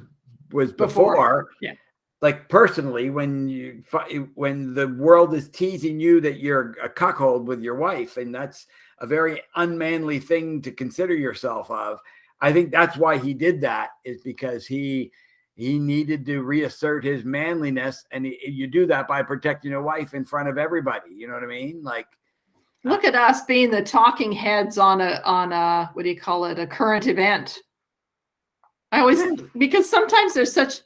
before. Yeah. Like personally, when the world is teasing you that you're a cuckold with your wife, and that's a very unmanly thing to consider yourself of. I think that's why he did that, is because he needed to reassert his manliness, and you do that by protecting your wife in front of everybody. You know what I mean? Like, look at us being the talking heads on a what do you call it? A current event. Because sometimes there's such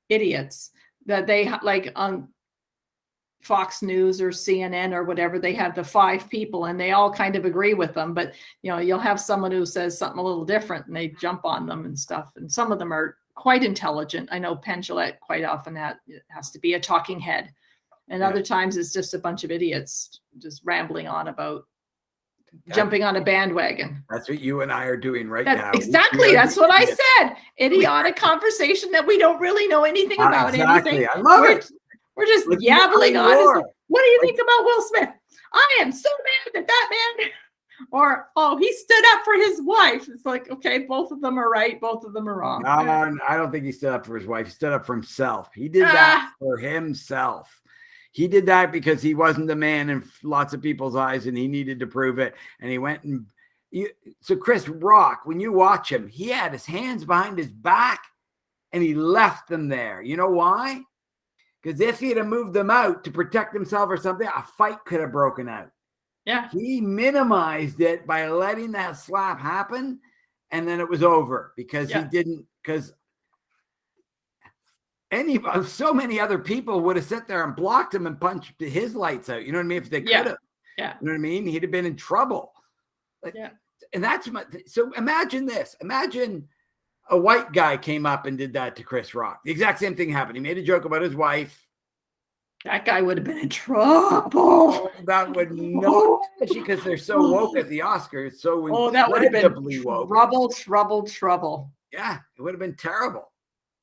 idiots that they like on Fox News or CNN or whatever, they have the 5 people and they all kind of agree with them. But, you'll have someone who says something a little different and they jump on them and stuff. And some of them are quite intelligent. I know Penn Jillette quite often has to be a talking head. And other times it's just a bunch of idiots just rambling on about jumping on a bandwagon. That's what you and I are doing now. Exactly. That's what I said. Idiotic conversation that we don't really know anything about. Exactly. Anything. I love it. We're just yabbling on. What do you think about Will Smith? I am so mad at that man. Or, he stood up for his wife. It's like, okay, both of them are right. Both of them are wrong. No, I don't think he stood up for his wife. He stood up for himself. He did that for himself. He did that because he wasn't the man in lots of people's eyes and he needed to prove it. And he went so Chris Rock, when you watch him, he had his hands behind his back and he left them there. You know why? Because if he'd have moved them out to protect himself or something, a fight could have broken out. Yeah. He minimized it by letting that slap happen. And then it was over because he didn't, because so many other people would have sat there and blocked him and punched his lights out. You know what I mean? If they could have. Yeah. You know what I mean? He'd have been in trouble. And that's so imagine this. Imagine a white guy came up and did that to Chris Rock. The exact same thing happened. He made a joke about his wife. That guy would have been in trouble. That would not, because they're so woke at the Oscars. So that would have been woke. Trouble. Yeah, it would have been terrible.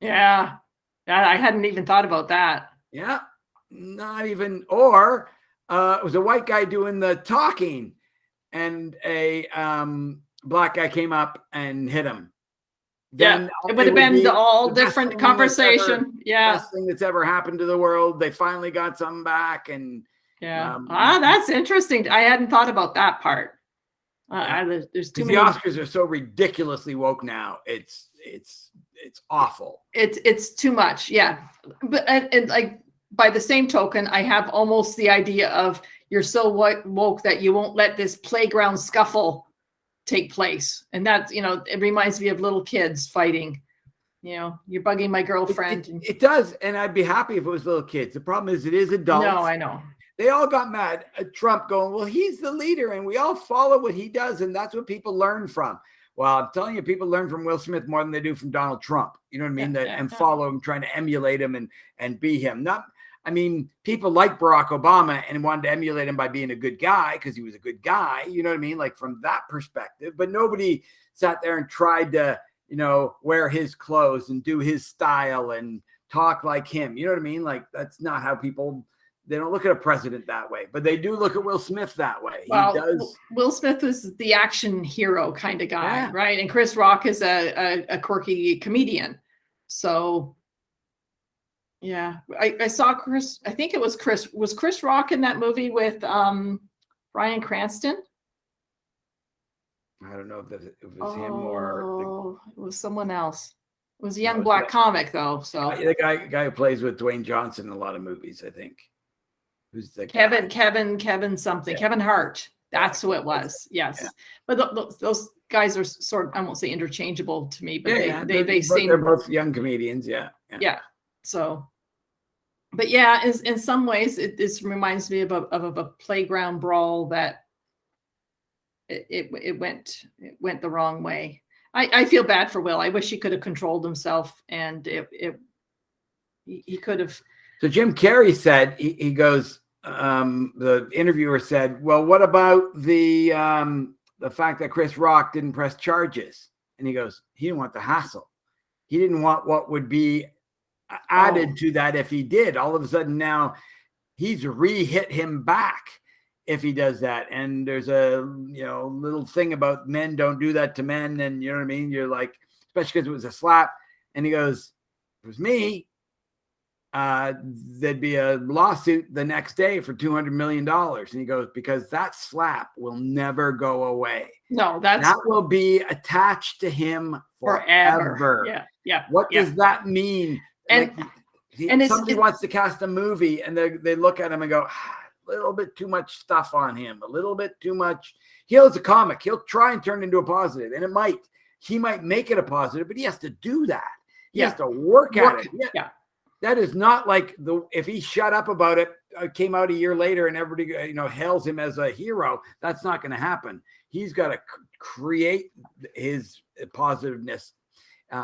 Yeah. I hadn't even thought about that. Yeah, not even. Or it was a white guy doing the talking, and a black guy came up and hit him. Then it would have been all different conversation. Best thing that's ever happened to the world. They finally got something back, and that's interesting. I hadn't thought about that part. There's too many. The Oscars are so ridiculously woke now. It's awful. It's too much. Yeah, but and like by the same token, I have almost the idea of you're so woke that you won't let this playground scuffle take place. And that's, it reminds me of little kids fighting. You're bugging my girlfriend. It does. And I'd be happy if it was little kids. The problem is it is adults. No, I know. They all got mad at Trump going, well, he's the leader and we all follow what he does. And that's what people learn from. Well, I'm telling you, people learn from Will Smith more than they do from Donald Trump. You know what I mean? And follow him, trying to emulate him and be him. People like Barack Obama and wanted to emulate him by being a good guy because he was a good guy. You know what I mean? Like from that perspective, but nobody sat there and tried to, wear his clothes and do his style and talk like him. You know what I mean? Like that's not how they don't look at a president that way, but they do look at Will Smith that way. Well, he does. Will Smith is the action hero kind of guy, Yeah. right? And Chris Rock is a quirky comedian. So yeah, I saw Chris. I think it was Chris. Was Chris Rock in that movie with Bryan Cranston? I don't know if it was him or it was someone else. It was a young black comic though. So the guy who plays with Dwayne Johnson in a lot of movies, I think. Who's the Kevin something, yeah. Kevin Hart. That's who it was. Yes. Yeah. But those guys are sort of, I won't say interchangeable to me, but they seem, they're both young comedians. Yeah. So, but yeah, in some ways this reminds me of a playground brawl that it went the wrong way. I feel bad for Will. I wish he could have controlled himself and he could have. So Jim Carrey said, he goes, the interviewer said, well, what about the fact that Chris Rock didn't press charges? And he goes, he didn't want the hassle. He didn't want what would be added to that if he did. All of a sudden now he's re-hit him back if he does that. And there's a little thing about men don't do that to men. And you know what I mean? You're like, especially because it was a slap. And he goes, if it was me, there'd be a lawsuit the next day for $200 million. And he goes, because that slap will never go away. No, that will be attached to him forever. Yeah. What does that mean? And somebody wants to cast a movie and they look at him and go, a little bit too much stuff on him, a little bit too much. He's a comic. He'll try and turn it into a positive, and he might make it a positive, but he has to do that. He has to work at it. Yeah. That is not like if he shut up about it, came out a year later and everybody, hails him as a hero. That's not going to happen. He's got to create his positiveness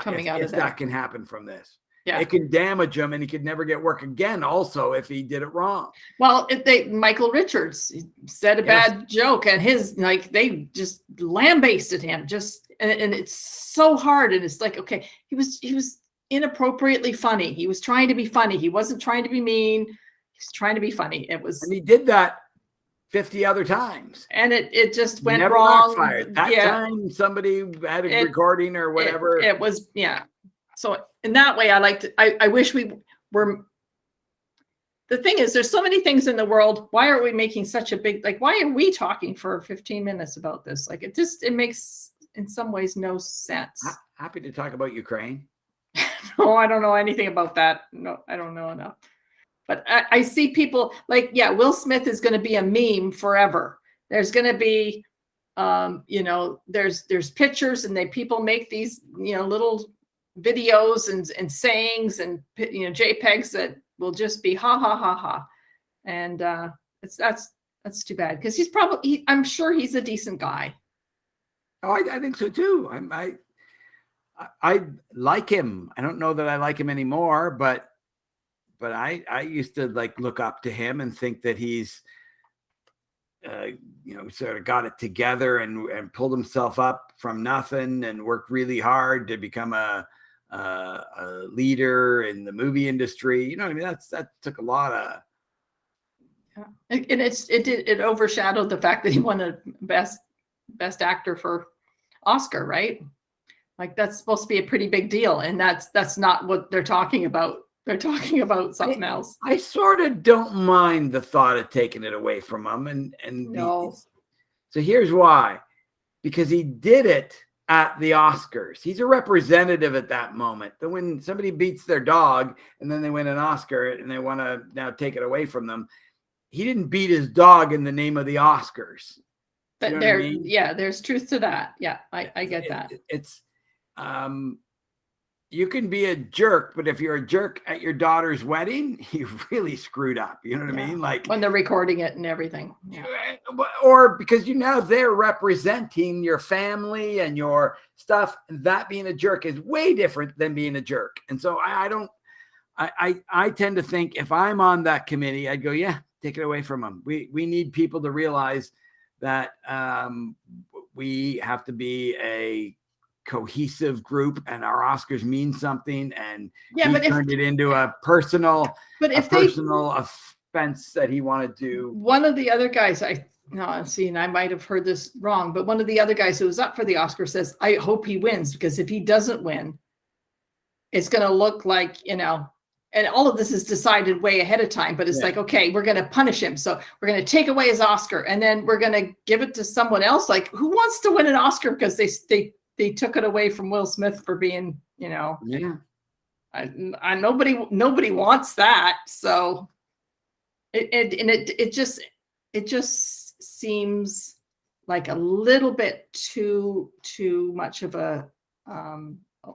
coming out of that can happen from this. Yeah. It can damage him and he could never get work again also if he did it wrong. Well, Michael Richards said a bad joke and they just lambasted him and it's so hard. And it's like, okay, he was inappropriately funny. He was trying to be funny. He wasn't trying to be mean. He was trying to be funny. And he did that 50 other times. And it just went never wrong. Backfired. That time somebody had a recording or whatever. It was, yeah. So in that way, I wish we were. The thing is, there's so many things in the world. Why are we making such a big, why are we talking for 15 minutes about this? It makes in some ways no sense. Happy to talk about Ukraine. No, I don't know anything about that. No, I don't know enough. But I see people Will Smith is going to be a meme forever. There's going to be, there's pictures and people make these, little videos and sayings and, JPEGs that will just be ha ha ha ha. And that's too bad because I'm sure he's a decent guy. Oh, I think so too. I like him. I don't know that I like him anymore, but I used to look up to him and think that he's, sort of got it together and pulled himself up from nothing and worked really hard to become a leader in the movie industry. You know what I mean? That took a lot of. And it overshadowed the fact that he won a best actor for Oscar, right? That's supposed to be a pretty big deal, and that's not what they're talking about. They're talking about something else. I sort of don't mind the thought of taking it away from him, and no. So here's why: because he did it at the Oscars. He's a representative at that moment. That when somebody beats their dog and then they win an Oscar and they want to now take it away from them, he didn't beat his dog in the name of the Oscars. But You know what I there, mean? yeah, there's truth to that. Yeah, I get that. It's you can be a jerk, but if you're a jerk at your daughter's wedding, you really screwed up. You know what I Yeah. mean? Like When they're recording it and everything. Yeah. or because you now they're representing your family and your stuff. And that being a jerk is way different than being a jerk. And so I tend to think if I'm on that committee, I'd go, yeah, take it away from them. We need people to realize that we have to be a cohesive group and our Oscars mean something. And Yeah, he but turned it into a personal offense that he wanted to. One of the other guys, and I might have heard this wrong, but one of the other guys who was up for the Oscar says, I hope he wins, because if he doesn't win, it's going to look like, and all of this is decided way ahead of time, but it's like, okay, we're going to punish him. So we're going to take away his Oscar and then we're going to give it to someone else. Like, who wants to win an Oscar because they took it away from Will Smith for being, nobody wants that. So it just seems like a little bit too much of a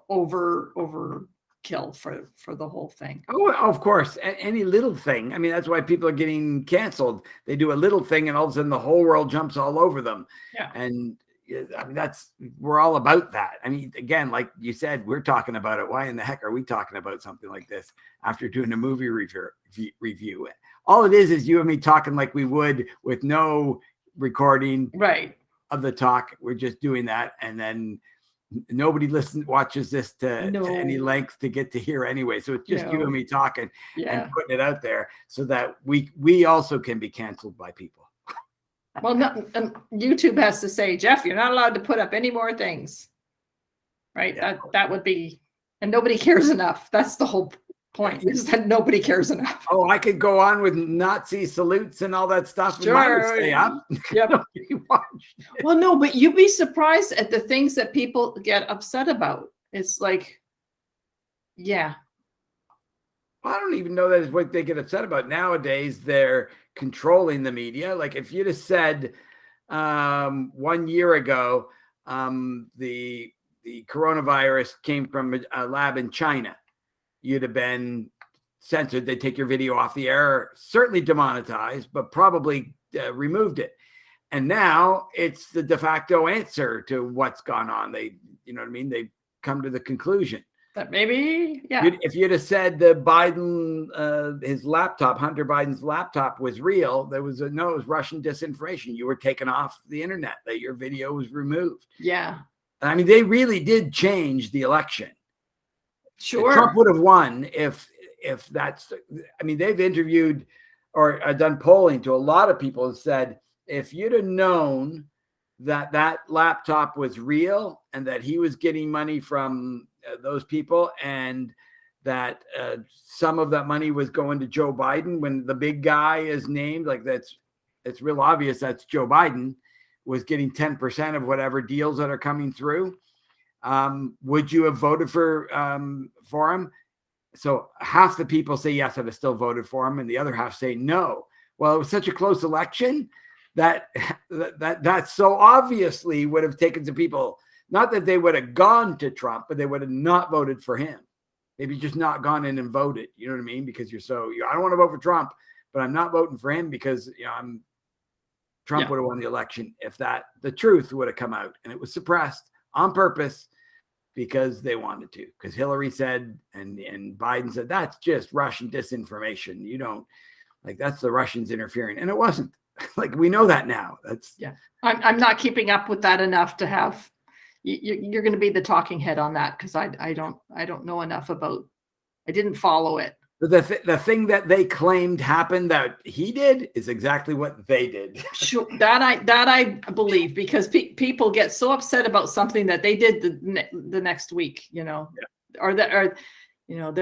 overkill for the whole thing. Oh, of course, any little thing. I mean, that's why people are getting canceled. They do a little thing, and all of a sudden, the whole world jumps all over them. Yeah, and I mean, we're all about that. I mean, again, like you said, we're talking about it. Why in the heck are we talking about something like this after doing a movie review? All it is you and me talking like we would with no recording of the talk. We're just doing that, and then nobody watches this to any length to get to hear anyway. So it's just you and me talking and putting it out there so that we also can be canceled by people. Well, YouTube has to say, Jeff, you're not allowed to put up any more things, right? Yeah. That would be, and nobody cares enough. That's the whole point, is that nobody cares enough. Oh, I could go on with Nazi salutes and all that stuff. Sure. And mine would stay up. Yep. Well, no, but you'd be surprised at the things that people get upset about. It's like, yeah. I don't even know that is what they get upset about. Nowadays, they're controlling the media. Like if you'd have said 1 year ago, the coronavirus came from a lab in China, you'd have been censored. They'd take your video off the air, certainly demonetized, but probably removed it. And now it's the de facto answer to what's gone on. They, you know what I mean? They've come to the conclusion that maybe, yeah. If you'd have said the Biden, his laptop, Hunter Biden's laptop was real, it was Russian disinformation. You were taken off the internet, that your video was removed. Yeah. I mean, they really did change the election. Sure. Trump would have won if that's, I mean, they've interviewed or done polling to a lot of people and said, if you'd have known that laptop was real and that he was getting money from those people and that some of that money was going to Joe Biden when the big guy is named, like it's real obvious that's Joe Biden was getting 10% of whatever deals that are coming through. Would you have voted for him? So half the people say yes, I'd have still voted for him, and the other half say no. Well, it was such a close election that so obviously would have taken some people, not that they would have gone to Trump, but they would have not voted for him. Maybe just not gone in and voted. You know what I mean? Because I don't want to vote for Trump, but I'm not voting for him because Trump would have won the election if the truth would have come out, and it was suppressed on purpose because they wanted to. Because Hillary said and Biden said that's just Russian disinformation. You don't that's the Russians interfering, and it wasn't. Like we know that now. I'm not keeping up with that enough to have. You're going to be the talking head on that because I don't know enough about. I didn't follow it. But the thing that they claimed happened that he did is exactly what they did. Sure, that I believe, because people get so upset about something that they did the next week, or they're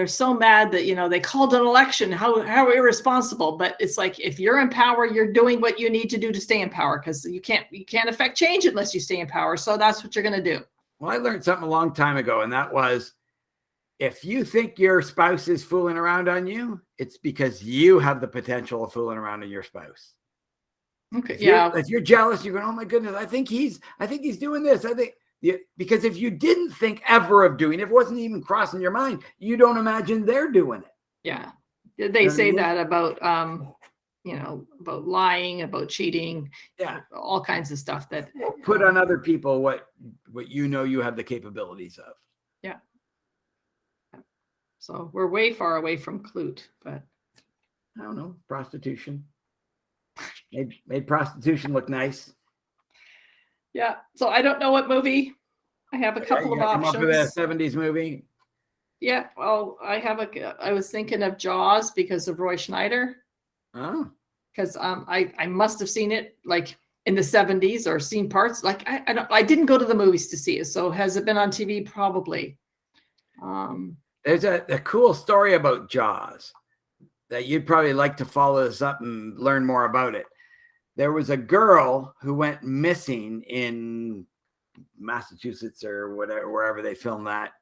so mad that they called an election. How irresponsible! But it's like if you're in power, you're doing what you need to do to stay in power because you can't affect change unless you stay in power. So that's what you're going to do. Well, I learned something a long time ago, and that was, if you think your spouse is fooling around on you, it's because you have the potential of fooling around on your spouse. Okay. Yeah. If you're jealous, you're going, oh my goodness, I think he's doing this. Because if you didn't think ever of doing it, if it wasn't even crossing your mind, you don't imagine they're doing it. Yeah. They say that about, about lying, about cheating, all kinds of stuff that put on other people what you have the capabilities of. Yeah. So we're way far away from Klute, but I don't know, prostitution. Made prostitution look nice. Yeah. So I don't know what movie. I have a couple of options. Come up with a 70s movie. Yeah. Well, I was thinking of Jaws because of Roy Schneider. Oh. Because I must have seen it like in the 70s or seen parts. Like I didn't go to the movies to see it. So has it been on TV? Probably. There's a cool story about Jaws that you'd probably like to follow this up and learn more about it. There was a girl who went missing in Massachusetts or whatever, wherever they filmed that,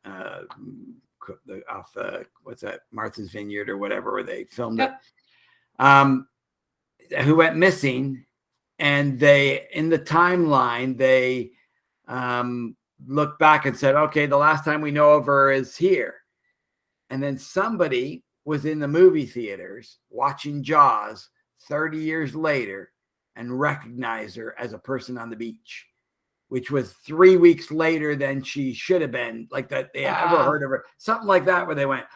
what's that, Martha's Vineyard or whatever, where they filmed it. Who went missing, and they, in the timeline, they looked back and said, okay, the last time we know of her is here. And then somebody was in the movie theaters watching Jaws 30 years later and recognized her as a person on the beach, which was 3 weeks later than she should have been, like that they ever heard of her. Something like that, where they went,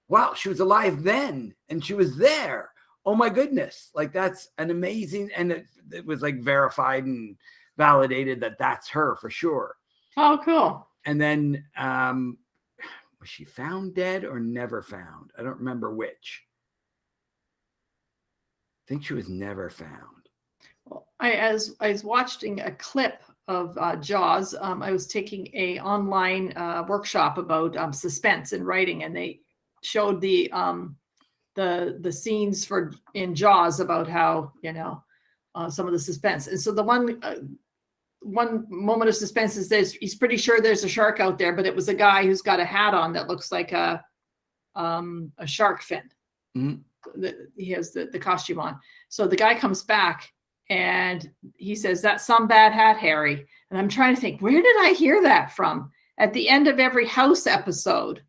wow, she was alive then and she was there. Oh my goodness. Like that's an amazing, and it was like verified and validated that that's her for sure. Oh, cool. And then was she found dead or never found? I don't remember which. I think she was never found. Well, I was watching a clip of Jaws. I was taking a online workshop about suspense in writing, and they showed the scenes in Jaws about how some of the suspense. And so the one moment of suspense is he's pretty sure there's a shark out there, but it was a guy who's got a hat on that looks like a shark fin. Mm-hmm. He has the costume on. So the guy comes back and he says, "That's some bad hat, Harry." And I'm trying to think, where did I hear that from? At the end of every House episode,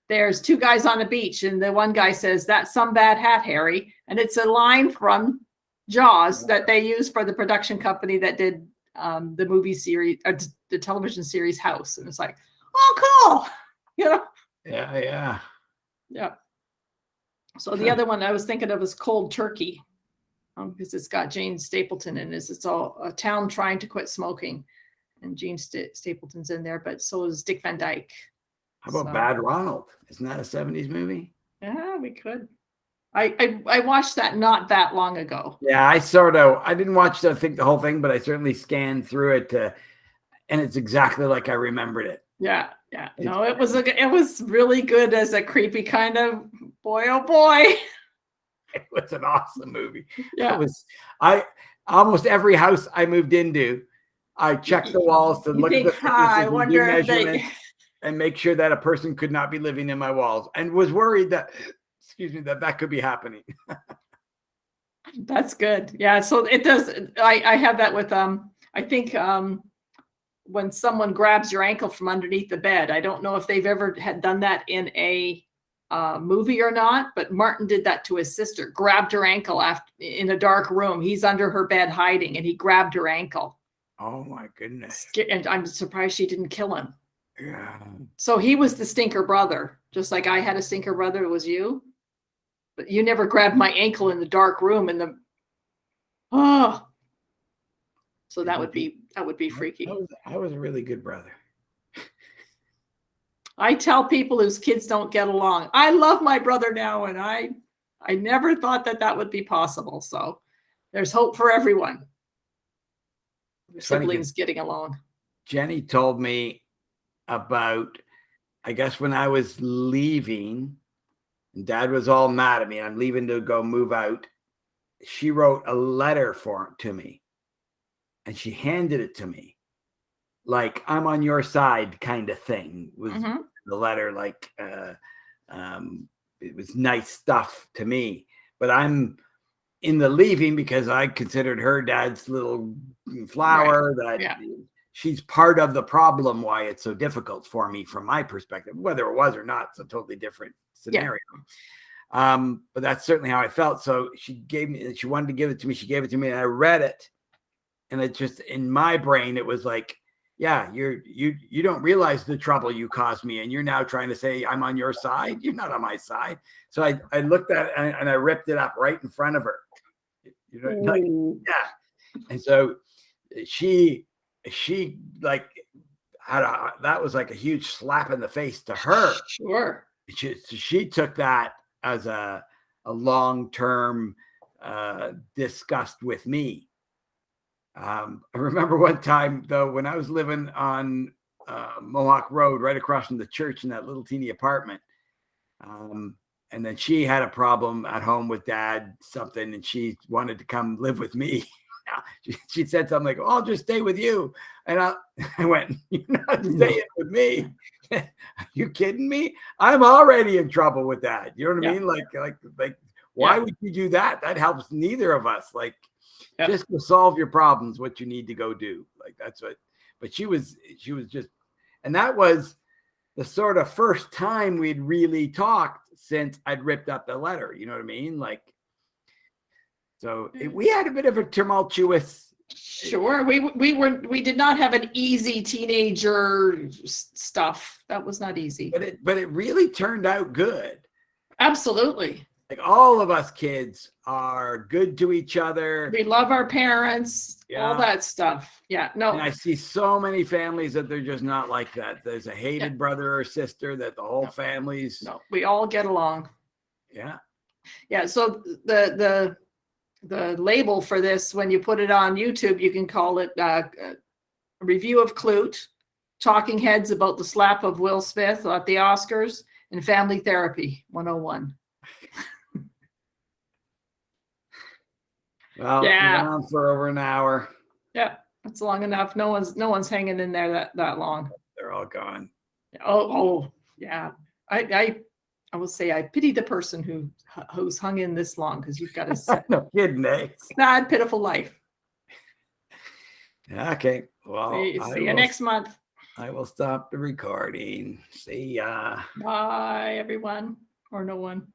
there's two guys on a beach, and the one guy says, "That's some bad hat, Harry." And it's a line from Jaws that they used for the production company that did the movie series, or the television series House. And it's like, oh, cool. Yeah. So the other one I was thinking of is Cold Turkey, because it's got Jane Stapleton in it. It's all a town trying to quit smoking, and Jane Stapleton's in there, but so is Dick Van Dyke. How about Bad Ronald? Isn't that a 70s movie? Yeah, we could. I watched that not that long ago. Yeah, I didn't watch the whole thing, but I certainly scanned through it, and it's exactly like I remembered it. Yeah. No, it was really good as a creepy kind of boy. Oh boy, it was an awesome movie. Yeah, almost every house I moved into, I checked the walls to look at the I wonder if they and make sure that a person could not be living in my walls, and was worried that that could be happening. That's good. Yeah. So it does. I have that with, I think, when someone grabs your ankle from underneath the bed. I don't know if they've ever had done that in a movie or not, but Martin did that to his sister, grabbed her ankle in a dark room. He's under her bed hiding, and he grabbed her ankle. Oh my goodness. And I'm surprised she didn't kill him. Yeah. So he was the stinker brother, just like I had a stinker brother. It was you. But you never grabbed my ankle in the dark room so that would be freaky. I was a really good brother. I tell people whose kids don't get along, I love my brother now, and I never thought that would be possible. So there's hope for everyone. Siblings getting along. Jenny told me about, I guess, when I was leaving, and Dad was all mad at me. I'm leaving to go move out. She wrote a letter to me, and she handed it to me, like, I'm on your side kind of thing. Was the letter, like, it was nice stuff to me. But I'm in the leaving, because I considered her dad's little flower, that she's part of the problem, why it's so difficult for me from my perspective. Whether it was or not, it's a totally different scenario. But that's certainly how I felt. So she wanted to give it to me. She gave it to me, and I read it. And it just, in my brain, it was like, yeah, you don't realize the trouble you caused me, and you're now trying to say I'm on your side. You're not on my side. So I looked at it and I ripped it up right in front of her. You know, like, yeah. And so she like that was like a huge slap in the face to her. Sure. She took that as a long-term disgust with me. I remember one time, though, when I was living on Mohawk Road, right across from the church, in that little teeny apartment. And then she had a problem at home with dad, something, and she wanted to come live with me. She said something like, "Oh, I'll just stay with you." And I went, "You're not staying with me. Are you kidding me? I'm already in trouble with that." You know what I mean? Like, why would you do that? That helps neither of us. Like, just to solve your problems, what you need to go do. Like, that's what. But she was just, and that was the sort of first time we'd really talked since I'd ripped up the letter. You know what I mean? Like, so we had a bit of a tumultuous. Sure, we did not have an easy teenager stuff. That was not easy. But it really turned out good. Absolutely. Like, all of us kids are good to each other. We love our parents, all that stuff. Yeah, no. And I see so many families that they're just not like that. There's a hated brother or sister that the whole family's. No, we all get along. Yeah. Yeah. So the label for this, when you put it on YouTube, you can call it a review of Klute, talking heads about the slap of Will Smith at the Oscars, and family therapy 101. Well, down for over an hour. Yeah, that's long enough. No one's hanging in there that long. They're all gone. Oh yeah. I will say I pity the person who's hung in this long, because you've got a no kidding, eh? sad, pitiful life. Okay. Well, see you next month. I will stop the recording. See ya. Bye, everyone, or no one.